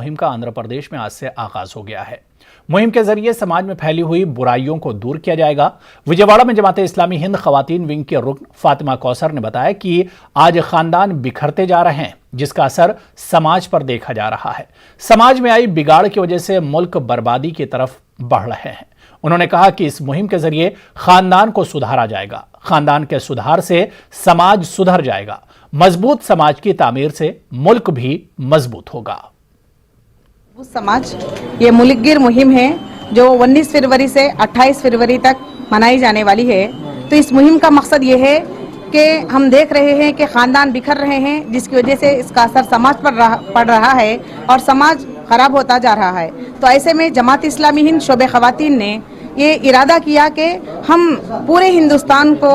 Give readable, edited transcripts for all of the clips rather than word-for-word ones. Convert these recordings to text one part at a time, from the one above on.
मुहिम का आंध्र प्रदेश में आज से आगाज हो गया है। मुहिम के जरिए समाज में फैली हुई बुराइयों को दूर किया जाएगा। विजयवाड़ा में जमात इस्लामी हिंद खवातीन विंग के रुकन फातिमा कौसर ने बताया कि आज खानदान बिखरते जा रहे हैं, जिसका असर समाज पर देखा जा रहा है। समाज में आई बिगाड़ की वजह से मुल्क बर्बादी की तरफ बढ़ रहे हैं। उन्होंने कहा कि इस मुहिम के जरिए खानदान को सुधारा जाएगा। खानदान के सुधार से समाज सुधर जाएगा। मजबूत समाज की तामीर से मुल्क भी मजबूत होगा। समाज ये मुल्कगिर मुहिम है जो 19 फरवरी से 28 फरवरी तक मनाई जाने वाली है। तो इस मुहिम का मकसद ये है कि हम देख रहे हैं कि ख़ानदान बिखर रहे हैं, जिसकी वजह से इसका असर समाज पर पड़ रहा है और समाज ख़राब होता जा रहा है। तो ऐसे में जमात इस्लामी हिंद शोबे ख़वातीन ने ये इरादा किया कि हम पूरे हिंदुस्तान को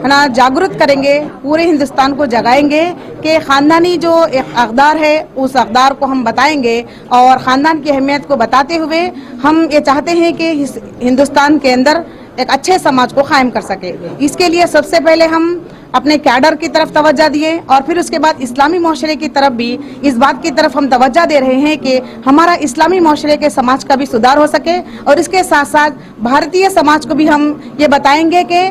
है ना जागरूक करेंगे, पूरे हिंदुस्तान को जगाएंगे कि ख़ानदानी जो एक अक़दार है उस अक़दार को हम बताएंगे और ख़ानदान की अहमियत को बताते हुए हम ये चाहते हैं कि हिंदुस्तान के अंदर एक अच्छे समाज को कायम कर सके। इसके लिए सबसे पहले हम अपने कैडर की तरफ तवज्जो दिए और फिर उसके बाद इस्लामी माशरे की तरफ भी इस बात की तरफ हम तवज्जो दे रहे हैं कि हमारा इस्लामी माशरे के समाज का भी सुधार हो सके और इसके साथ साथ भारतीय समाज को भी हम ये बताएंगे कि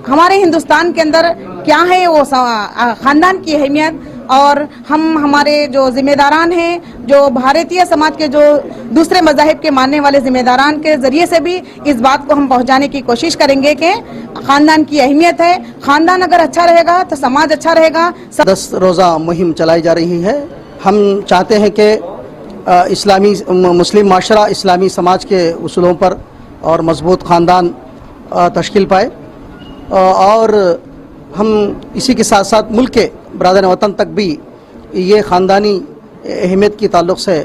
हमारे हिंदुस्तान के अंदर क्या है वो ख़ानदान की अहमियत और हम हमारे जो ज़िम्मेदारान हैं, जो भारतीय समाज के जो दूसरे मज़ाहिब के मानने वाले ज़िम्मेदारान के ज़रिए से भी इस बात को हम पहुंचाने की कोशिश करेंगे कि ख़ानदान की अहमियत है। ख़ानदान अगर अच्छा रहेगा तो समाज अच्छा रहेगा। 10 रोज़ा मुहिम चलाई जा रही है। हम चाहते हैं कि इस्लामी मुस्लिम माशरा इस्लामी समाज के उसूलों पर और मजबूत ख़ानदान तश्कील पाए और हम इसी के साथ साथ मुल्क के बरादर वतन तक भी ये ख़ानदानी अहमियत की ताल्लुक़ से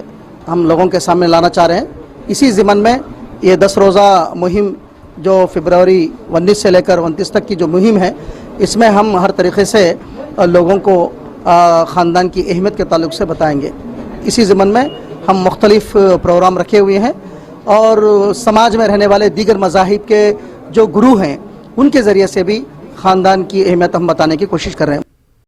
हम लोगों के सामने लाना चाह रहे हैं। इसी ज़िमन में ये 10 रोज़ा मुहिम जो फरवरी 19 से लेकर 29 तक की जो मुहिम है, इसमें हम हर तरीक़े से लोगों को ख़ानदान की अहमियत के ताल्लुक़ से बताएंगे। इसी ज़िमन में हम मुख्तलिफ़ प्रोग्राम रखे हुए हैं और समाज में रहने वाले दीगर मज़ाहिब के जो गुरु हैं उनके ज़रिए से भी ख़ानदान की अहमियत हम बताने की कोशिश कर रहे हैं।